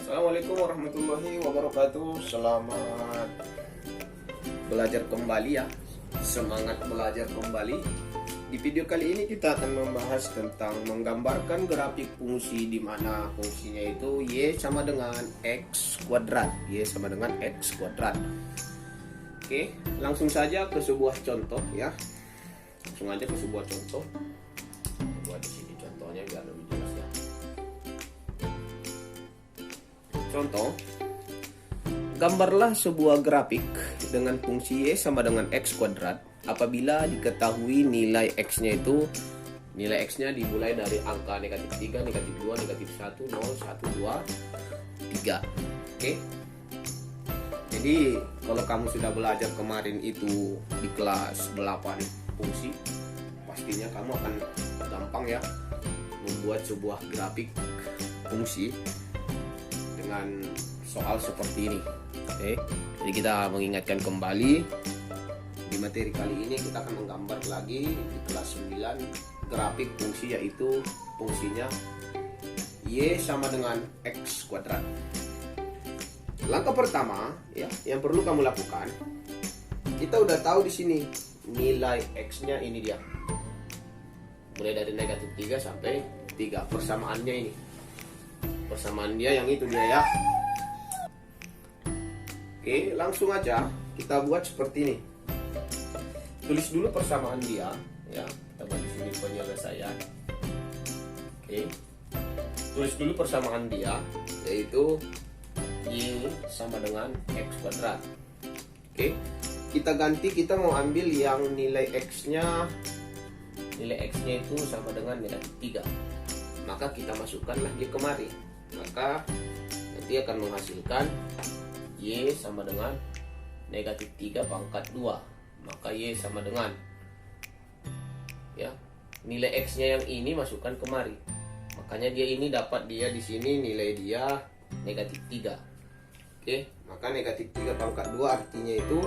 Assalamualaikum warahmatullahi wabarakatuh. Selamat belajar kembali ya. Semangat belajar kembali. Di video kali ini kita akan membahas tentang menggambarkan grafik fungsi di mana fungsinya itu Y sama dengan X kuadrat. Y sama dengan X kuadrat. Oke, langsung saja ke sebuah contoh ya. Langsung aja ke sebuah contoh. Buat di sini contohnya biar lebih jelas ya. Contoh, gambarlah sebuah grafik dengan fungsi Y sama dengan X kuadrat apabila diketahui nilai X-nya itu, nilai X-nya dimulai dari angka negatif 3, negatif 2, negatif 1, 0, 1, 2, 3. Oke. Jadi, kalau kamu sudah belajar kemarin itu di kelas 8 fungsi, pastinya kamu akan gampang ya membuat sebuah grafik fungsi dengan soal seperti ini. Oke, jadi kita mengingatkan kembali di materi kali ini kita akan menggambar lagi di kelas 9 grafik fungsi, yaitu fungsinya Y sama dengan X kuadrat. Langkah pertama ya yang perlu kamu lakukan, kita udah tahu di sini nilai X-nya ini dia. Mulai dari negatif 3 sampai 3 persamaannya ini. Persamaan dia yang itu dia ya. Oke, langsung aja kita buat seperti ini. Tulis dulu persamaan dia ya. Kita buat di sini penyelesaian. Oke. Tulis dulu persamaan dia, yaitu Y sama dengan X kuadrat. Oke. Kita ganti, kita mau ambil yang nilai X-nya. Nilai X-nya itu sama dengan negatif 3. Maka kita masukkanlah dia kemari. Maka nanti akan menghasilkan Y sama dengan negatif 3 pangkat 2. Maka Y sama dengan ya, nilai X-nya yang ini masukkan kemari. Makanya dia ini dapat dia di sini nilai dia negatif 3. Oke, maka negatif 3 pangkat 2 artinya itu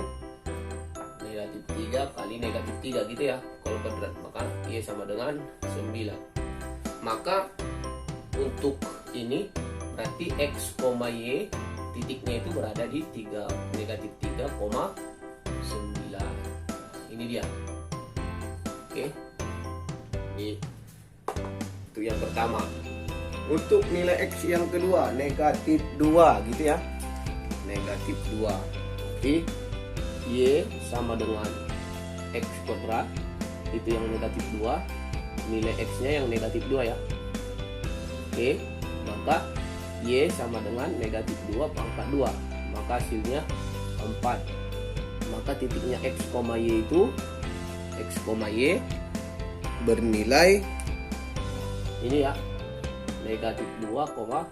negatif 3 kali negatif 3 gitu ya. Kalau kuadrat, maka Y sama dengan 9. Maka untuk ini berarti X, Y titiknya itu berada di negatif 3,9. Ini dia. Oke. Ini itu yang pertama. Untuk nilai X yang kedua negatif 2 gitu ya. Negatif 2. Oke. Y sama dengan X kuadrat. Itu yang negatif 2. Nilai X-nya yang negatif 2 ya. Oke, maka Y sama dengan negatif 2 pangkat 2. Maka hasilnya 4. Maka titiknya X, Y itu X, Y bernilai ini ya, negatif 2,4.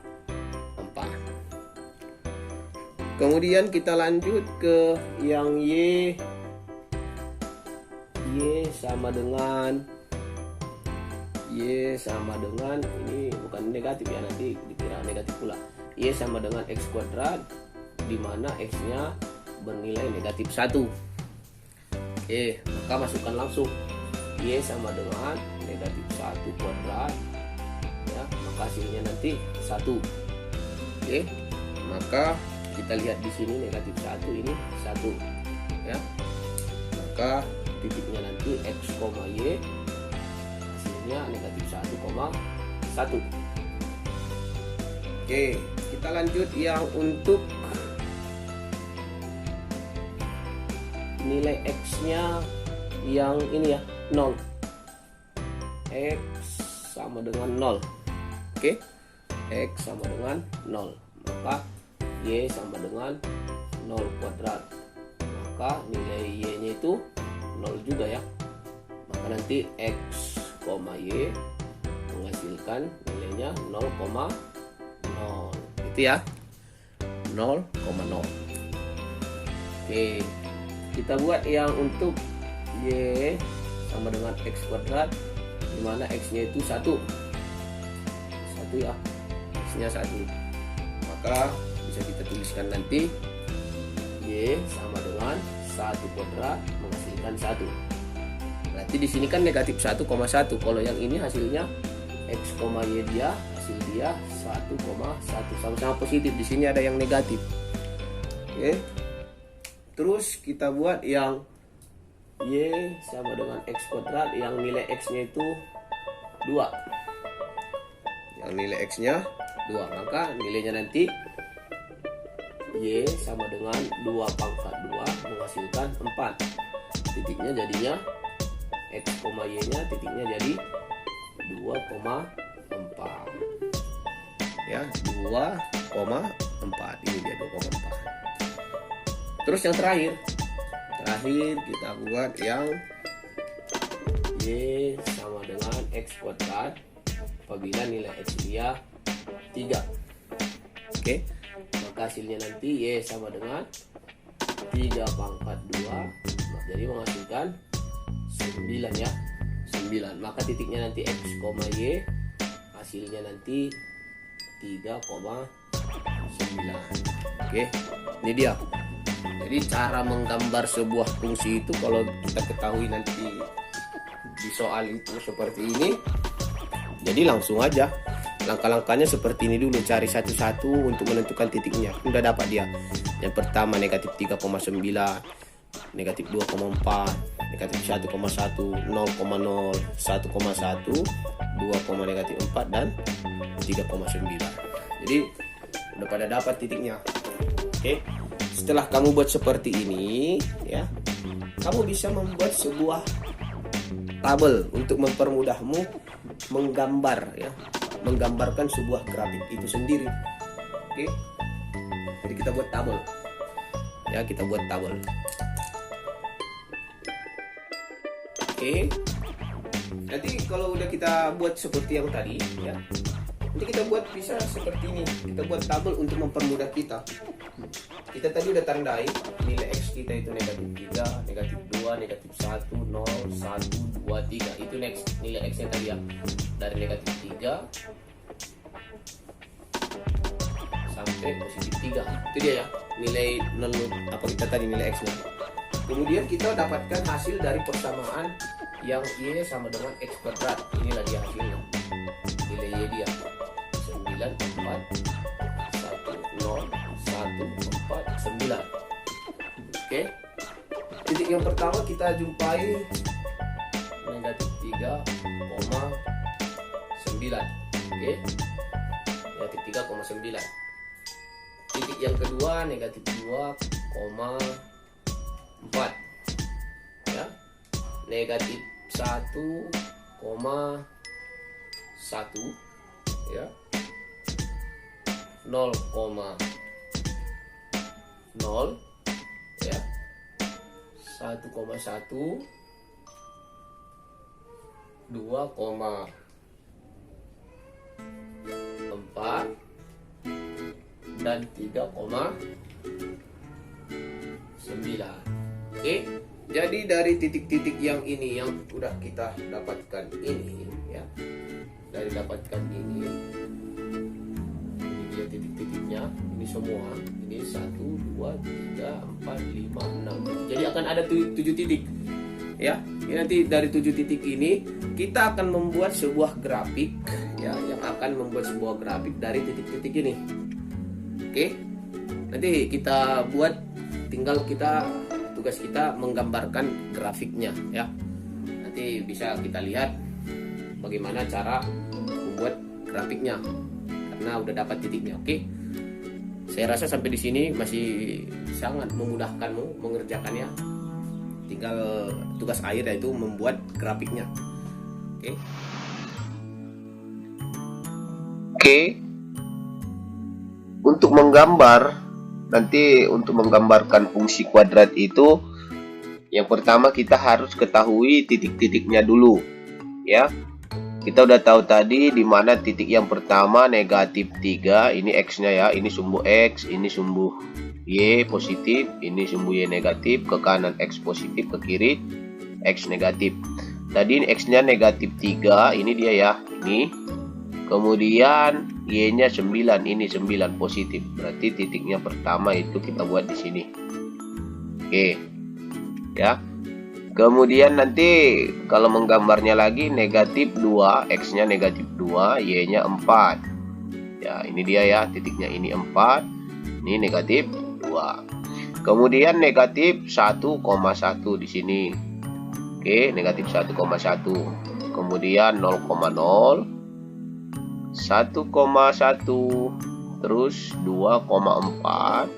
Kemudian kita lanjut ke yang Y sama dengan ini bukan negatif ya, nanti dikira negatif pula. Y sama dengan X kuadrat, di mana X-nya bernilai negatif 1. Oke, maka masukkan langsung Y sama dengan negatif 1 kuadrat ya, maka hasilnya nanti 1. Oke, maka kita lihat di sini negatif 1 ini 1 ya. Maka titiknya nanti X, Y negatif 1,1. Oke, kita lanjut yang untuk nilai X-nya yang ini ya, 0. X sama dengan 0. Oke. X sama dengan 0. Maka Y sama dengan 0 kuadrat. Maka nilai Y-nya itu 0 juga ya. Maka nanti X, Y menghasilkan nilainya 0,0 gitu ya, 0,0. Oke, kita buat yang untuk Y sama dengan X kuadrat, dimana X-nya itu 1 ya, X-nya 1. Maka bisa kita tuliskan nanti Y sama dengan 1 kuadrat menghasilkan 1. Berarti di sini kan negatif 1,1. Kalau yang ini hasilnya X, Y dia hasil dia 1,1, sama-sama positif. Di sini ada yang negatif. Oke. Terus kita buat yang Y sama dengan X kuadrat, yang nilai X-nya itu 2. Yang nilai X-nya 2, maka nilainya nanti Y sama dengan 2 pangkat 2 menghasilkan 4. Titiknya jadinya X, Y nya titiknya jadi 2,4. Ya, 2,4. Ini dia 2,4. Terus yang terakhir kita buat yang Y sama dengan X kuadrat apabila nilai X dia 3. Oke. Maka hasilnya nanti Y sama dengan 3 pangkat 2, jadi menghasilkan 9 ya. 9. Maka titiknya nanti X, Y, hasilnya nanti 3,9. Oke. Ini dia. Jadi cara menggambar sebuah fungsi itu kalau kita ketahui nanti di soal itu seperti ini, jadi langsung aja langkah-langkahnya seperti ini dulu. Cari satu-satu untuk menentukan titiknya. Udah dapat dia. Yang pertama negatif 3,9, negatif 2,4, negatif 1,1, 0,0, 1,1, 2, negatif 4, dan 3,9. Jadi udah pada dapat titiknya. Oke. Setelah kamu buat seperti ini ya, kamu bisa membuat sebuah tabel untuk mempermudahmu menggambar ya, menggambarkan sebuah grafik itu sendiri. Oke. Jadi kita buat tabel. Ya, kita buat tabel. Oke. Nanti kalau udah kita buat seperti yang tadi ya, nanti kita buat bisa seperti ini. Kita buat tabel untuk mempermudah kita. Kita tadi udah tandai nilai X kita itu negatif 3, negatif 2, negatif 1, 0, 1, 2, 3. Itu next nilai X nya tadi ya. Dari negatif 3 sampai positif 3. Itu dia ya. Nilai 0 apa kita tadi nilai X nya. Kemudian kita dapatkan hasil dari persamaan yang Y sama dengan X kuadrat. Inilah dia hasilnya. Nilai Y dia 9, 4, 1, 0, 1, 4, 9. Oke. Titik yang pertama kita jumpai negatif 3,9. Oke. Negatif 3,9. Titik yang kedua negatif 2,4. Ya. Negatif 1,1 ya. 0,0 ya, 1,1, 2,4 dan 3,9. Oke, jadi dari titik-titik yang ini yang udah kita dapatkan ini ya, dari dapatkan ini dia titik-titiknya ini semua, ini 1, 2, 3, 4, 5, 6. Jadi akan ada 7 titik ya. Ini nanti dari 7 titik ini kita akan membuat sebuah grafik ya, yang akan membuat sebuah grafik dari titik-titik ini. Oke. Nanti kita buat, tinggal tugas kita menggambarkan grafiknya ya. Nanti bisa kita lihat bagaimana cara membuat grafiknya. Nah, udah dapat titiknya. Oke. Saya rasa sampai di sini masih sangat memudahkanmu mengerjakannya. Tinggal tugas akhir yaitu membuat grafiknya. Oke. Oke. Untuk menggambar, nanti untuk menggambarkan fungsi kuadrat itu, yang pertama kita harus ketahui titik-titiknya dulu, ya. Kita udah tahu tadi di mana titik yang pertama negatif 3, ini X-nya ya, ini sumbu X, ini sumbu Y positif, ini sumbu Y negatif, ke kanan X positif, ke kiri X negatif. Tadi X-nya negatif 3, ini dia ya, ini. Kemudian Y-nya 9, ini 9 positif. Berarti titiknya pertama itu kita buat di sini. Oke. Ya. Kemudian nanti kalau menggambarnya lagi negatif 2, X-nya negatif 2, Y-nya 4. Ya, ini dia ya, titiknya ini 4, ini negatif 2. Kemudian negatif 1,1 di sini. Oke, negatif 1,1. Kemudian 0,0, 1,1, terus 2,4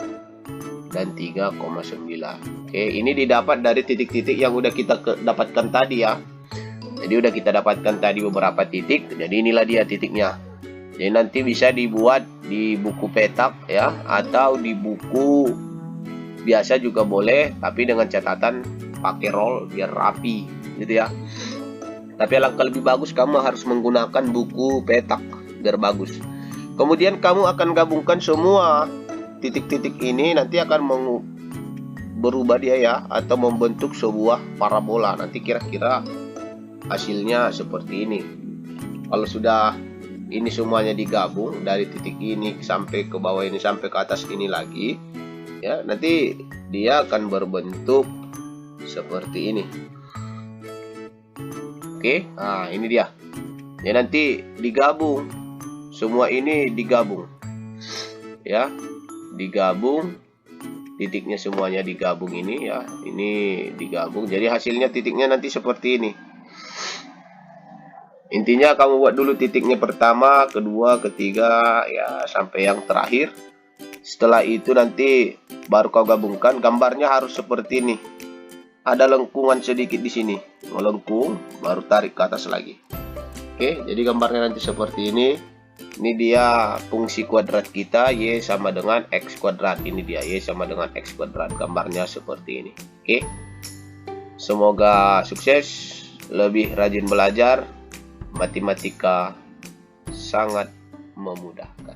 dan 3,9. Oke, ini didapat dari titik-titik yang udah kita dapatkan tadi ya. Jadi udah kita dapatkan tadi beberapa titik. Jadi inilah dia titiknya. Jadi nanti bisa dibuat di buku petak ya, atau di buku biasa juga boleh, tapi dengan catatan pakai roll biar rapi gitu ya. Tapi alangkah lebih bagus kamu harus menggunakan buku petak biar bagus. Kemudian kamu akan gabungkan semua titik-titik ini, nanti akan berubah dia ya, atau membentuk sebuah parabola. Nanti kira-kira hasilnya seperti ini. Kalau sudah ini semuanya digabung dari titik ini sampai ke bawah ini sampai ke atas ini lagi ya, nanti dia akan berbentuk seperti ini. Oke, nah ini dia ya, nanti digabung semua ini, digabung ya, digabung titiknya semuanya digabung ini ya, ini digabung, jadi hasilnya titiknya nanti seperti ini. Intinya kamu buat dulu titiknya pertama, kedua, ketiga, ya sampai yang terakhir. Setelah itu nanti baru kau gabungkan. Gambarnya harus seperti ini. Ada lengkungan sedikit di sini, melengkung, baru tarik ke atas lagi. Oke, jadi gambarnya nanti seperti ini. Ini dia fungsi kuadrat kita, y sama dengan x kuadrat. Ini dia y sama dengan x kuadrat. Gambarnya seperti ini. Oke, semoga sukses, lebih rajin belajar. Matematika sangat memudahkan.